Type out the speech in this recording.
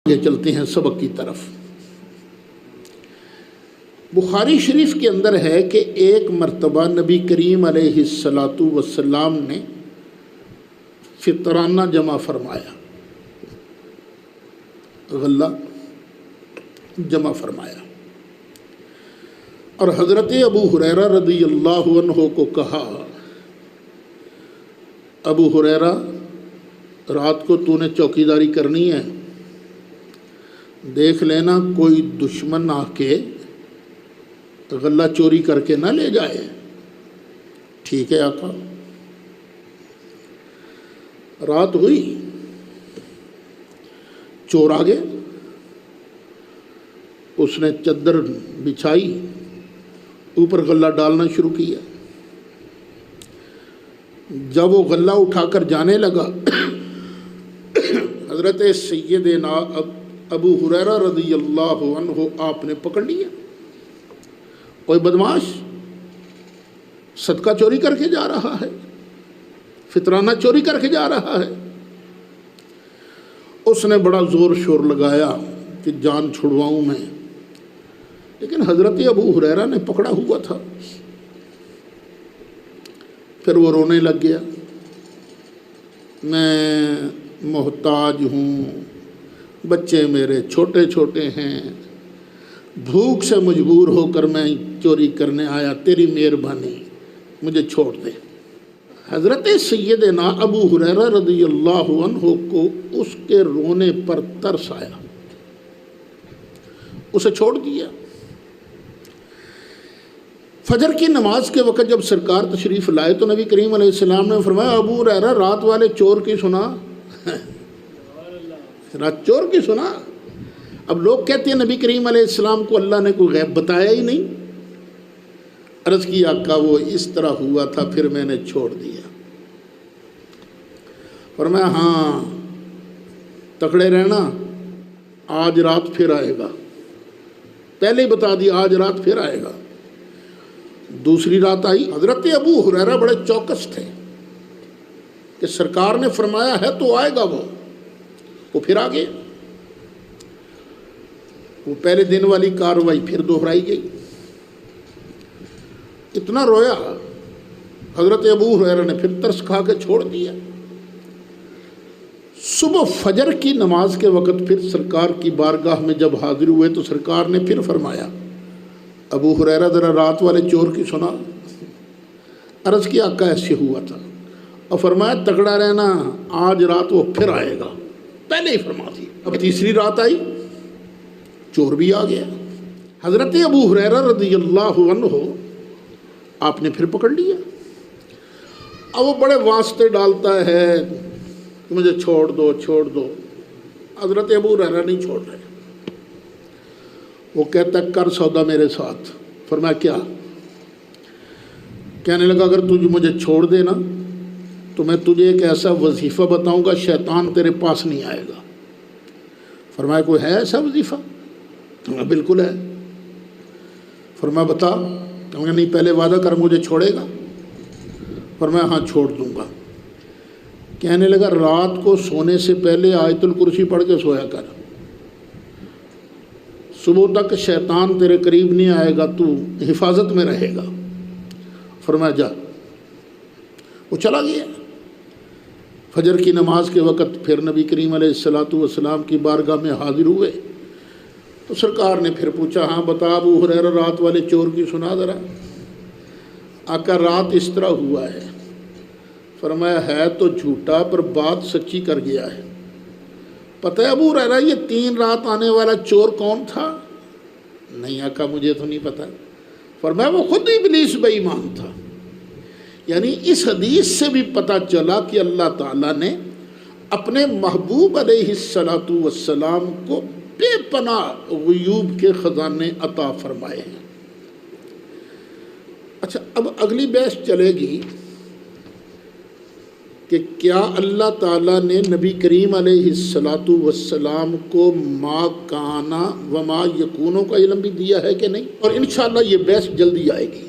آگے چلتے ہیں سبق کی طرف۔ بخاری شریف کے اندر ہے کہ ایک مرتبہ نبی کریم علیہ السلام نے فطرانہ جمع فرمایا، غلہ جمع فرمایا، اور حضرت ابو ہریرہ رضی اللہ عنہ کو کہا، ابو ہریرہ رات کو تو نے چوکیداری کرنی ہے، دیکھ لینا کوئی دشمن آ کے غلہ چوری کر کے نہ لے جائے۔ ٹھیک ہے آقا۔ رات ہوئی، چور آ گئے، اس نے چادر بچھائی، اوپر غلہ ڈالنا شروع کیا۔ جب وہ غلہ اٹھا کر جانے لگا، حضرت سیدنا ابو ہریرہ رضی اللہ عنہ آپ نے پکڑ لیا۔ کوئی بدماش صدقہ چوری کر کے جا رہا ہے، فطرانہ چوری کر کے جا رہا ہے۔ اس نے بڑا زور شور لگایا کہ جان چھڑواؤں میں، لیکن حضرت ابو ہریرہ نے پکڑا ہوا تھا۔ پھر وہ رونے لگ گیا، میں محتاج ہوں، بچے میرے چھوٹے چھوٹے ہیں، بھوک سے مجبور ہو کر میں چوری کرنے آیا، تیری مہربانی مجھے چھوڑ دے۔ حضرت سیدنا ابو ہریرہ رضی اللہ عنہ کو اس کے رونے پر ترس آیا، اسے چھوڑ دیا۔ فجر کی نماز کے وقت جب سرکار تشریف لائے تو نبی کریم علیہ السلام نے فرمایا، ابو ہریرہ رات والے چور کی سنا، رات چور کی سنا۔ اب لوگ کہتے ہیں نبی کریم علیہ السلام کو اللہ نے کوئی غیب بتایا ہی نہیں۔ عرض کی آقا وہ اس طرح ہوا تھا، پھر میں نے چھوڑ دیا۔ فرمایا ہاں تکڑے رہنا، آج رات پھر آئے گا، پہلے ہی بتا دیا آج رات پھر آئے گا۔ دوسری رات آئی، حضرت ابو ہریرہ بڑے چوکس تھے کہ سرکار نے فرمایا ہے تو آئے گا، وہ پھر آ گئے۔ وہ پہلے دن والی کاروائی پھر دہرائی گئی۔ اتنا رویا، حضرت ابو ہریرہ نے پھر ترس کھا کے چھوڑ دیا۔ صبح فجر کی نماز کے وقت پھر سرکار کی بارگاہ میں جب حاضر ہوئے تو سرکار نے پھر فرمایا، ابو ہریرہ ذرا رات والے چور کی سنا۔ عرض کی آقا ایسے ہوا تھا، اور فرمایا تگڑا رہنا، آج رات وہ پھر آئے گا، پہلے ہی فرما دی۔ اب تیسری رات آئی، چور بھی آ گیا۔ حضرت ابو ہریرہ رضی اللہ عنہ آپ نے پھر پکڑ لیا۔ اب وہ بڑے واسطے ڈالتا ہے، مجھے چھوڑ دو چھوڑ دو۔ حضرت ابو ہریرہ نہیں چھوڑ رہے۔ وہ کہتا ہے کر سودا میرے ساتھ۔ فرمایا کیا؟ کہنے لگا اگر تجھے مجھے چھوڑ دے نا تو میں تجھے ایک ایسا وظیفہ بتاؤں گا، شیطان تیرے پاس نہیں آئے گا۔ فرمایا کوئی ہے ایسا وظیفہ؟ بالکل ہے۔ فرمایا بتا۔ کہوں گا نہیں پہلے وعدہ کر مجھے چھوڑے گا؟ فرمایا ہاں چھوڑ دوں گا۔ کہنے لگا رات کو سونے سے پہلے آیت الکرسی پڑھ کے سویا کر، صبح تک شیطان تیرے قریب نہیں آئے گا، تو حفاظت میں رہے گا۔ فرمایا جا۔ وہ چلا گیا۔ فجر کی نماز کے وقت پھر نبی کریم علیہ السلام کی بارگاہ میں حاضر ہوئے تو سرکار نے پھر پوچھا ہاں بتا ابو ہریرہ رات والے چور کی سنا ذرا۔ آقا رات اس طرح ہوا ہے۔ فرمایا ہے تو جھوٹا پر بات سچی کر گیا ہے۔ پتہ ہے ابو ہریرہ یہ 3 رات آنے والا چور کون تھا؟ نہیں آقا مجھے تو نہیں پتہ۔ فرمایا وہ خود ابلیس بے ایمان تھا۔ یعنی اس حدیث سے بھی پتہ چلا کہ اللہ تعالیٰ نے اپنے محبوب علیہ السلام کو بے پناہ غیوب کے خزانے عطا فرمائے ہیں۔ اچھا اب اگلی بحث چلے گی کہ کیا اللہ تعالیٰ نے نبی کریم علیہ السلام کو ما کانا وما یکونوں کا علم بھی دیا ہے کہ نہیں؟ اور انشاءاللہ یہ بحث جلدی آئے گی۔